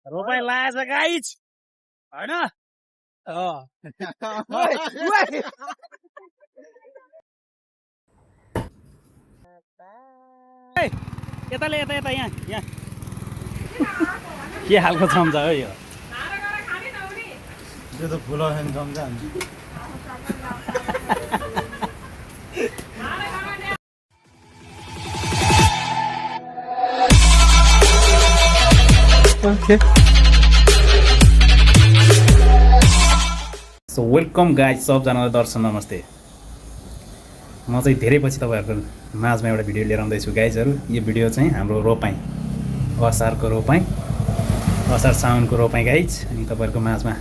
रोपाई लाएछ गाइज हैन यताले यता यता यहाँ यहाँ के हालको चम्चा हो यो त्यो त फुला खाने चम्चा हुन्छ Okay. सो वेलकम गाइज सबजनालाई दर्शन नमस्ते। म चाहिँ धेरै पछि तपाईँहरूको माझमा एउटा भिडियो लिएर आउँदैछु गाइजहरू। यो भिडियो चाहिँ हाम्रो रोपाइँ असारको रोपाइँ असार साउनको रोपाइँ गाइज अनि तपाईँहरूको माझमा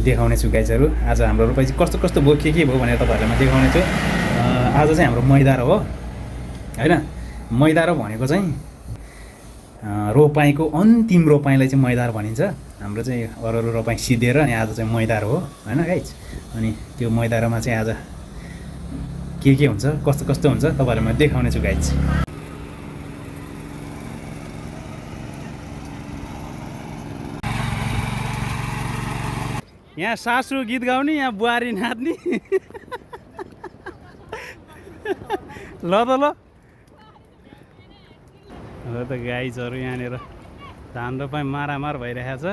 देखाउने छु गाइजहरू। आज हाम्रो रोपाइँ चाहिँ कस्तो कस्तो भयो के भयो भनेर तपाईँहरूलाई म देखाउने छु। आज चाहिँ हाम्रो मैदारो हो हैन। मैदारो भनेको चाहिँ रोपाइँको अन्तिम रोपाइँलाई चाहिँ मैदार भनिन्छ। हाम्रो चाहिँ अरू रोपाइँ सिद्धेर अनि आज चाहिँ मैदारो हो हैन गाइज। अनि त्यो मैदारोमा चाहिँ आज के हुन्छ कस्तो कस्तो हुन्छ तपाईँहरूलाई म देखाउने छु गाइज। यहाँ सासु गीत गाउने यहाँ बुहारी नाच्ने ल त ल हो त गाइजहरू यहाँनिर धान रोपाइ मारामार भइरहेछ।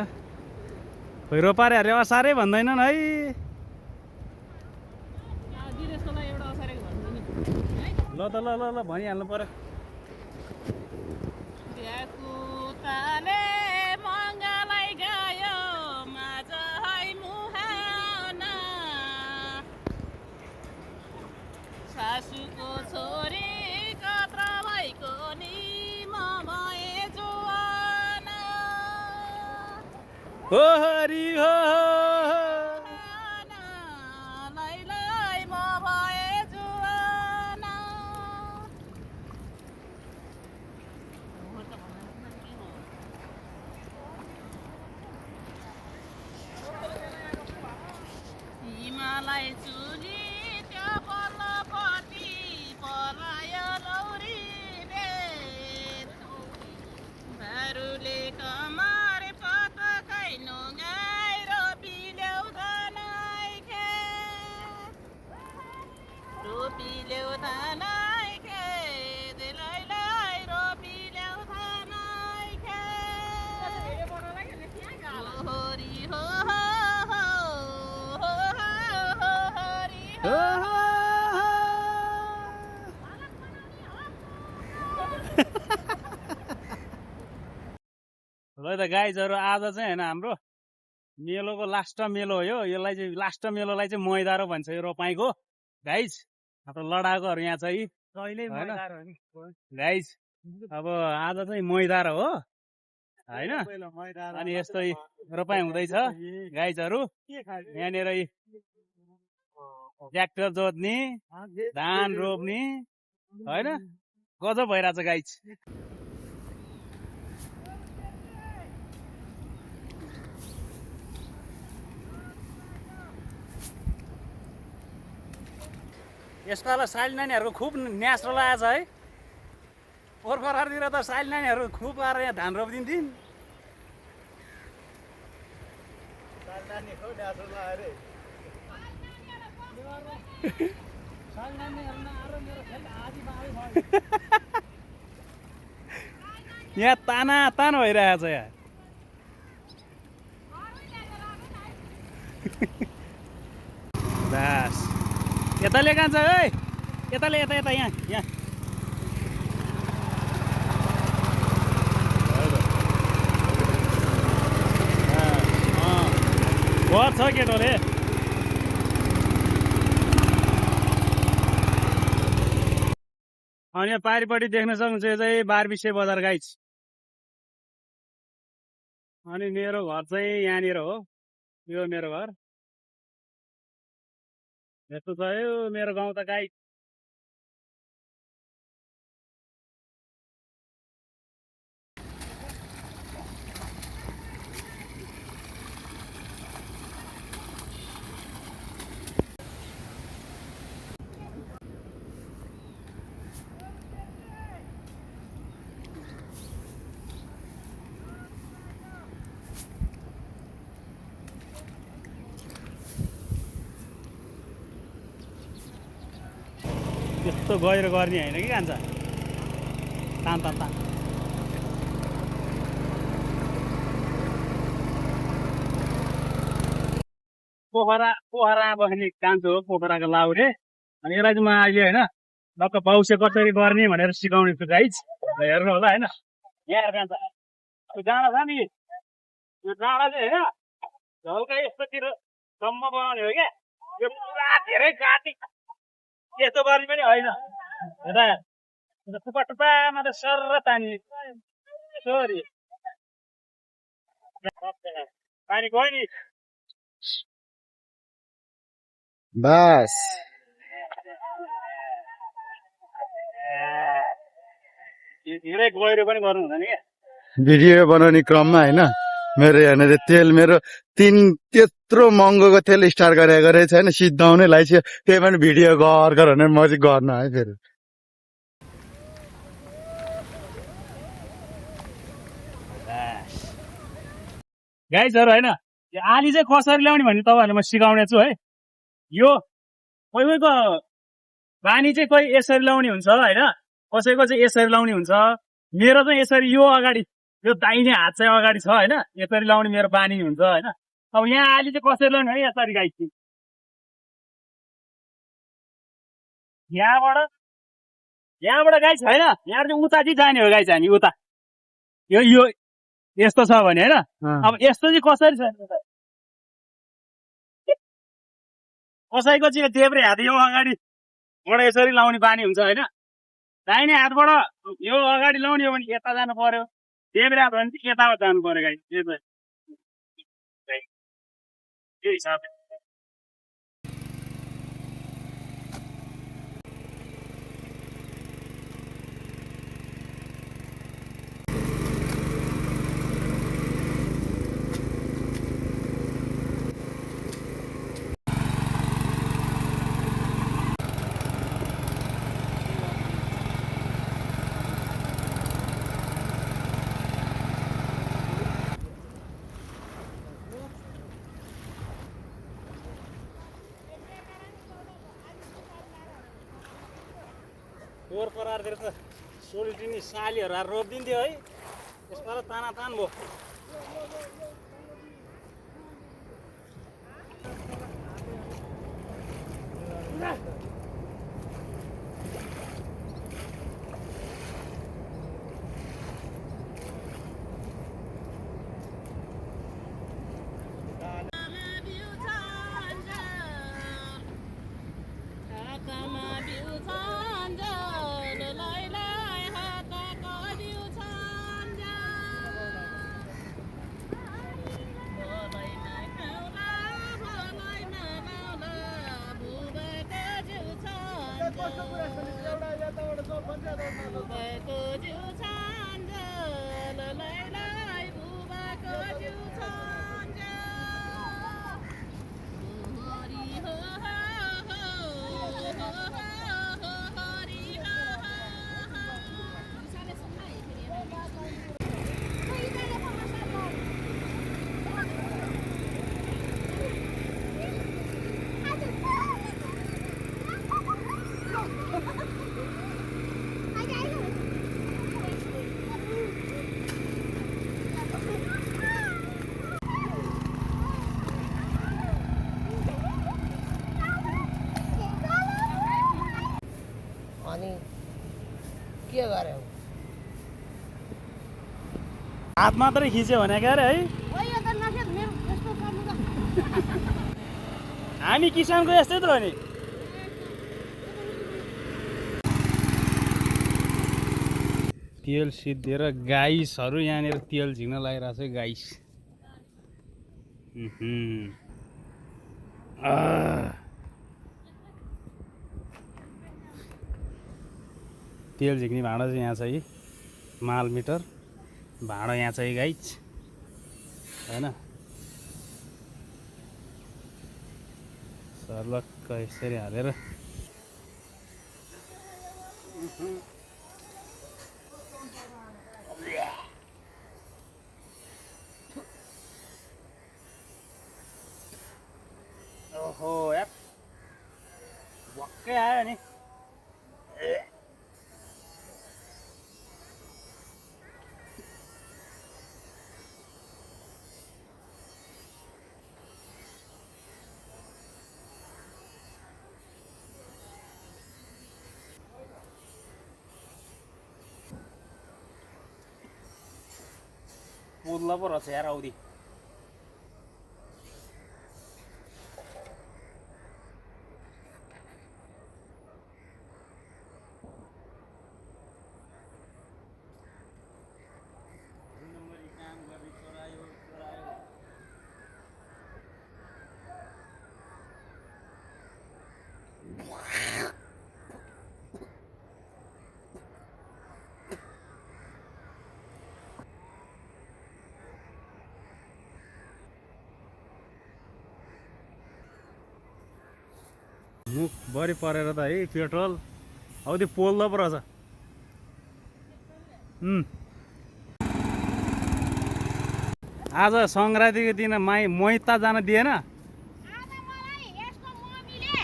खोइ रोपारे अरे असारै भन्दैनन् है। ल त ल ल ल भनिहाल्नु पर्यो। सासुको छोरी कत्र भएको नि म भए जुवाना हो हरि हो लैलै म भए जुवाना। हिमालय चुली त्यो पल्लपति पलायो लौरी भारुले कमार पतकै नुगाई रोपी ल्याउँदै खेत रोपी ल्याउँदै खेत लैलै रोपी ल्याउँदै खेत होरी हो ल त गाइजहरू आज चाहिँ होइन हाम्रो मेलोको लास्ट मेलो हो यो। यसलाई चाहिँ लास्ट मेलोलाई चाहिँ मैदारो भन्छ यो रोपाइँको गाइज। अब लडाकोहरू यहाँ छ यी गाइज। अब आज चाहिँ मैदारो हो होइन। अनि यस्तै रोपाइँ हुँदैछ गाइजहरू। यहाँनिर ट्र्याक्टर जोत्ने धान रोप्ने होइन गजब भइरहेछ गाइज। यसको होला साइली नानीहरूको खुब नेचरल आएछ है। पोखरातिर त साइली नानीहरू खुब आएर यहाँ धान रोपिदिन्थिन्। यहाँ ताना तान भइरहेछ यहाँ। बास यताले कान्छ है यताले यता यता यहाँ यहाँ घर छ केटोले। अनि यहाँ पारिपट्टि देख्न सक्नुहुन्छ यो चाहिँ बारबिसे बजार गाइज। अनि मेरो घर चाहिँ यहाँनिर हो। यो मेरो घर यस्तो छ यो मेरो गाउँ त गाइज। त्यस्तो गहिरो गर्ने होइन कि कान्छ तान तान तान पोखरा बस्ने कान्छो हो पोखराको लाउरे अनि यसलाई चाहिँ म अहिले होइन लक्क बाउसे कसरी गर्ने भनेर सिकाउने छु गाइज हेर्नु होला होइन यहाँ हेर कान्छ डाँडा छ नि यो डाँडा चाहिँ होइन झल्का यस्तोतिर सम्म बनाउने हो क्या यो पुरा धेरै काटी यस्तो गर्ने पनि होइन हेर्दा टुप्पा टुप्पामा त सर्र तानी सरी पानी गयो नि बस धेरै गहिरो पनि गर्नु हुँदैन क्या भिडियो बनाउने क्रममा होइन मेरो यहाँनिर तेल मेरो त्यत्रो महँगोको तेल स्टार्ट गरेको रहेछ होइन सिद्धाउनै लागिसक्यो त्यही पनि भिडियो गर भनेर म चाहिँ गर्न है फेरि गाइजहरू होइन यो आली चाहिँ कसरी ल्याउने भन्ने तपाईँहरूलाई म सिकाउने छु है यो कोही कोहीको बानी चाहिँ कोही यसरी लाउने हुन्छ होइन कसैको चाहिँ यसरी लाउने हुन्छ मेरो चाहिँ यसरी यो अगाडि यो दाहिने हात चाहिँ अगाडि छ होइन यसरी लाउने मेरो बानी हुन्छ होइन अब यहाँ आली चाहिँ कसरी लाउने भने यसरी गाइस यहाँबाट गाइस होइन यहाँ चाहिँ उता चाहिँ जाने हो गाइस हामी उता यो यो यस्तो छ भने होइन अब यस्तो चाहिँ कसरी छ कसैको चाहिँ देब्रे हात यो अगाडिबाट यसरी लाउने बानी हुन्छ होइन दाहिने हातबाट यो अगाडि लाउने हो भने यता जानु पर्यो देब्रे हात भने चाहिँ यताबाट जानु पर्यो गाई त्यो हिसाबले पोहोर परारतिर त सोलिटिनी सालीहरू आएर रोपिदिन्थ्यो है त्यसबाट ताना तान भयो अनि के गर्यो हात मात्रै खिच्यो भने क्या अरे है हामी किसानको यस्तै त हो नि तेल सिद्धिएर गाइसहरू यहाँनिर तेल झिक्न लागिरहेको छ गाइस तेल झिक्ने भाँडा चाहिँ यहाँ छ है माल मिटर भाँडा यहाँ छ है गाइस होइन सर्लक्क यसरी हालेर ओहो यार भक्कै आयो नि पुल्ला पो रहेछ यार औधी मुख बढी परेर त है पेट्रोल हौ त्यो पोल्दो पो रहेछ आज सङ्क्रान्तिको दिन मैता जान दिएन आज मलाई यसको मम्मीले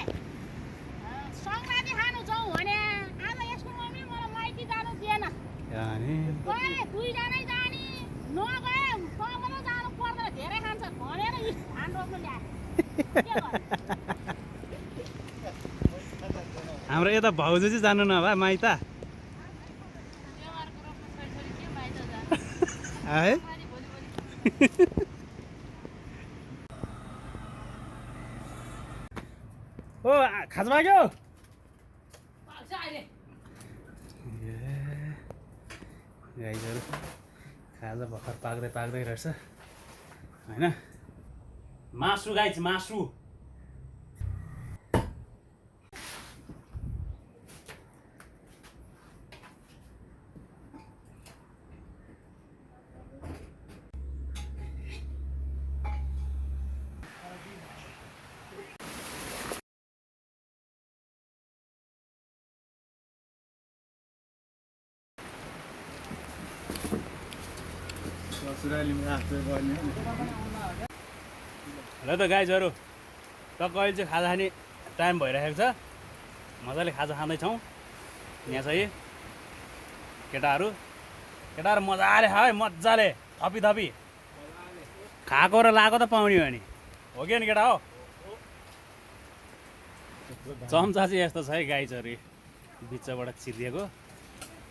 सङ्क्रान्ति खानु जाउँ भने आज यसको मम्मीले मलाई माइती जानु दिएन गए दुईजनै जाने नगए तँलाई जानु पर्दैन धेरै खान्छ भनेर धान रोप्नु ल्याए के गर्नु हाम्रो यता भाउजू चाहिँ जानु नभए माइता देवारको रोप्नु छोरी के माइती जानु है ओ खाजा माग्यो गाईहरू खाजा भर्खर पाक्दै पाक्दै रहेछ होइन मासु गाई मासु हेलो त गाइजहरू टक्क अहिले चाहिँ खाजा खाने टाइम भइरहेको छ मजाले खाजा खाँदैछौँ यहाँ चाहिँ केटाहरू मजाले खा है मजाले थपी थपी खाएको र लाएको त पाउने हो नि हो कि नि केटा हो चम्चा चाहिँ यस्तो छ है गाइजहरू बिचबाट चिरिएको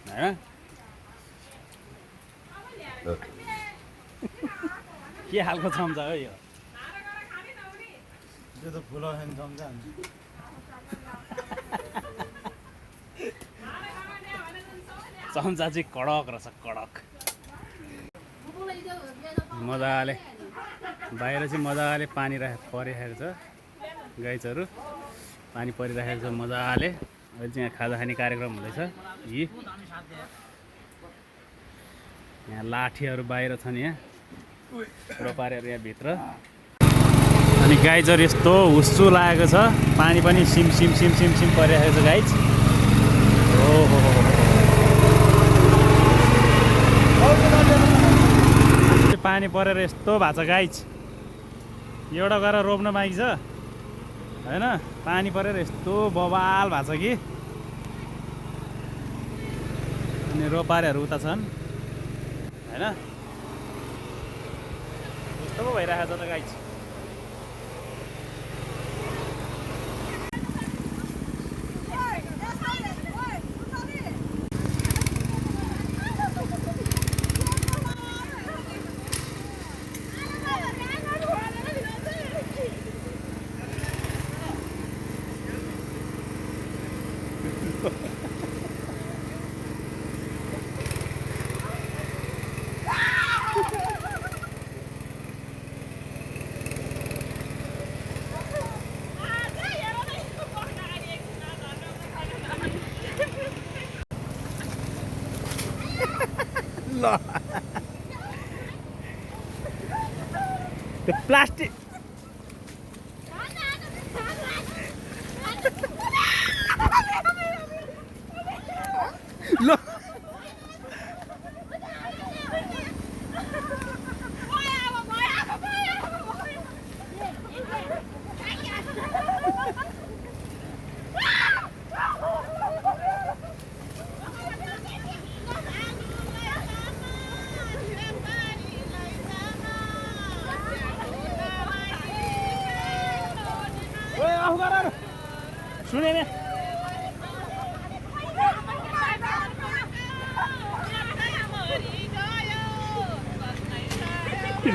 होइन के खालको चम्चा हो यो त्यो त फुलो खाने चम्चा चम्चा चाहिँ कडक रहेछ कडक मजाले बाहिर चाहिँ मजाले पानी परिरहेको छ गाइजहरू पानी परिरहेको छ मजाले अहिले चाहिँ यहाँ खाजा खाने कार्यक्रम हुँदैछ यी यहाँ लाठीहरू बाहिर छन् यहाँ रोपारेहरू यहाँ भित्र अनि गाइजहरू यस्तो हुस्सु लागेको छ पानी पनि SIM SIM SIM SIM SIM परिरहेको छ गाइज ओहो पानी परेर यस्तो भएको छ गाइज एउटा गरेर रोप्न बाँकी छ होइन पानी परेर यस्तो बवाल भएको छ कि अनि रोपारेहरू उता छन् होइन यस्तो पो भइरहेको छ त गाइज त्यो प्लास्टिक ल सुने नि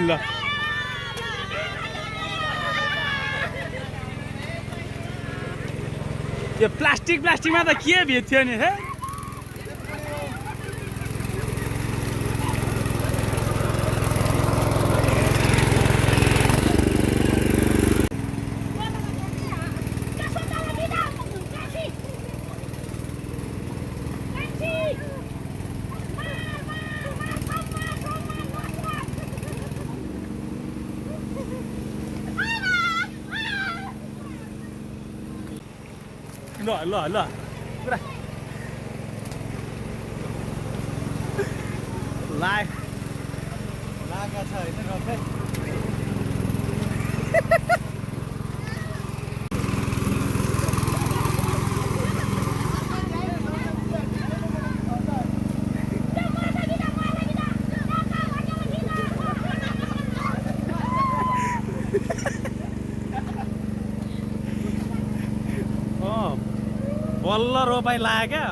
ल यो प्लास्टिकमा त के भित्थ्यो नि हे ल पुरा लागा छ होइन रोपे बल्ल रोपाइ लाग्यो क्या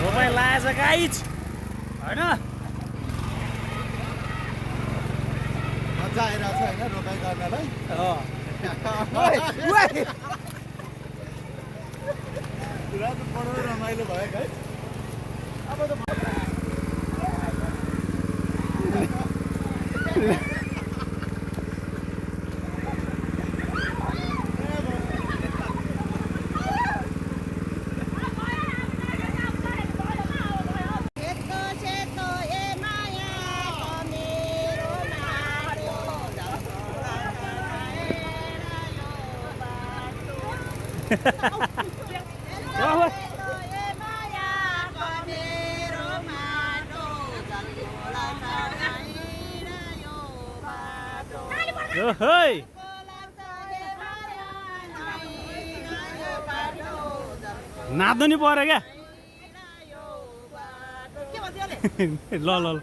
रोपाइ लागेछ गाइज होइन मजा आइरहेको छ होइन रोपाइ गर्नलाई पुरा त बडो रमाइलो भयो है अब त नाच्नु नि पर्यो क्या ल ल ल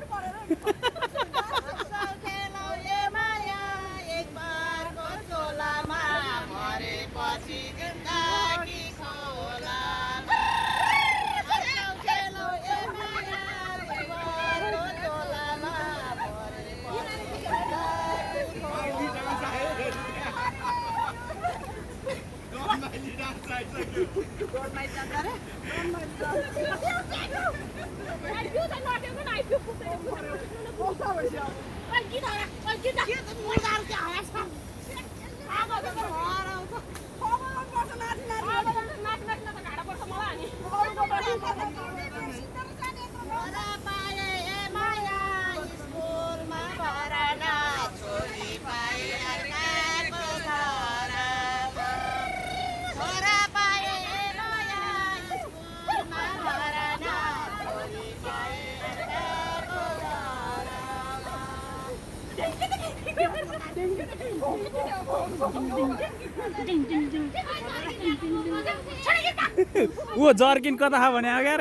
ऊ जर्किन कता भने अगार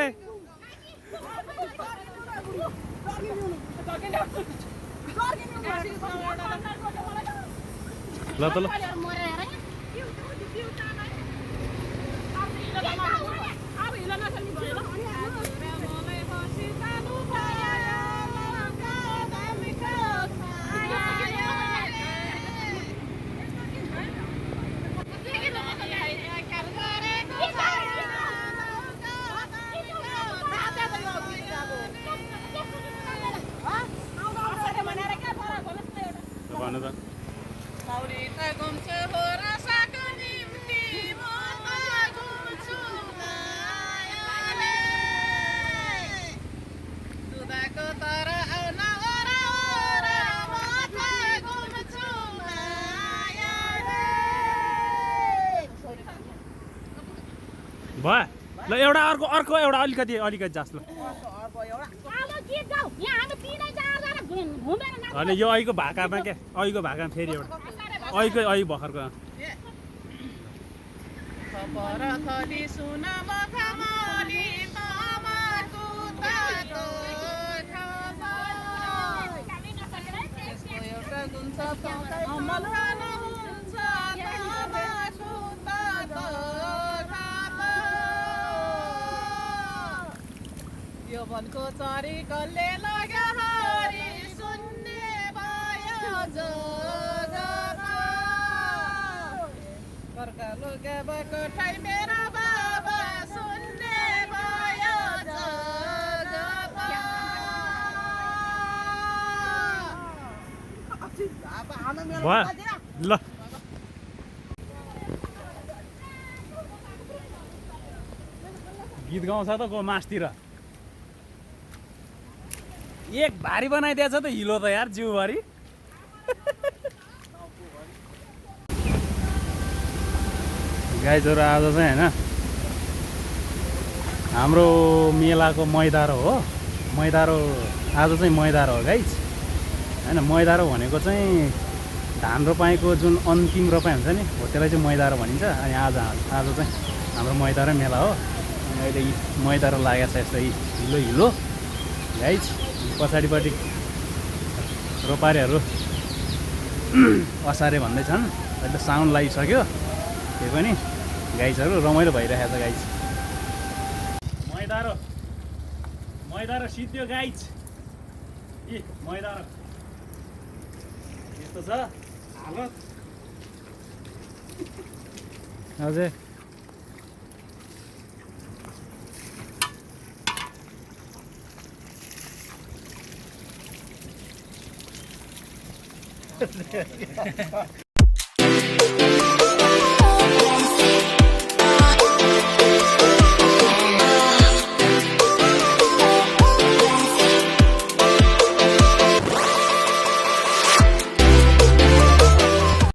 ल त ल ल एउटा अर्को अर्को एउटा अलिकति अलिकति जास् ल अब गीत गाऊ यहाँ हामी तिनै जाँदा घुमेर नाच्नु अनि यो अहिलेको भाकामा क्या अहिलेको भाकामा फेरि एउटा अहिलेको अहिले भर्खरको खबर खली सुन मखमली तमाकु तातो त्यसको एउटा गुण छ अमल हुन्छ तमाकु तातो यो वनको चरी कल्ले लाग्यो हरि सुन्ने भयो जगमा कर्का लुगा भएको ठाई मेरो बाबा सुन्ने भयो जगमा भयो ल गीत गाउँछ त गो मासतिर एक भारी बनाइदिएछ त हिलो त यार जिउभरि गाइजहरू आज चाहिँ होइन हाम्रो मेलाको मैदारो हो मैदारो आज चाहिँ मैदारो हो गाइज होइन मैदारो भनेको चाहिँ धान रोपाइँको जुन अन्तिम रोपाइँ हुन्छ नि हो त्यसलाई चाहिँ मैदारो भनिन्छ अनि आज चाहिँ हाम्रो मैदारो मेला हो अनि अहिले मैदारो लागेको छ यस्तो हिलो हिलो गाइज पछाडिपट्टि रोपारेहरू असारे भन्दैछन् अहिले साउन्ड लागिसक्यो त्यही पनि गाइजहरू रमाइलो भइरहेको छ गाइज मैदारो सिद्धियो गाइज ए मैदारो यस्तो छ हालत हजुर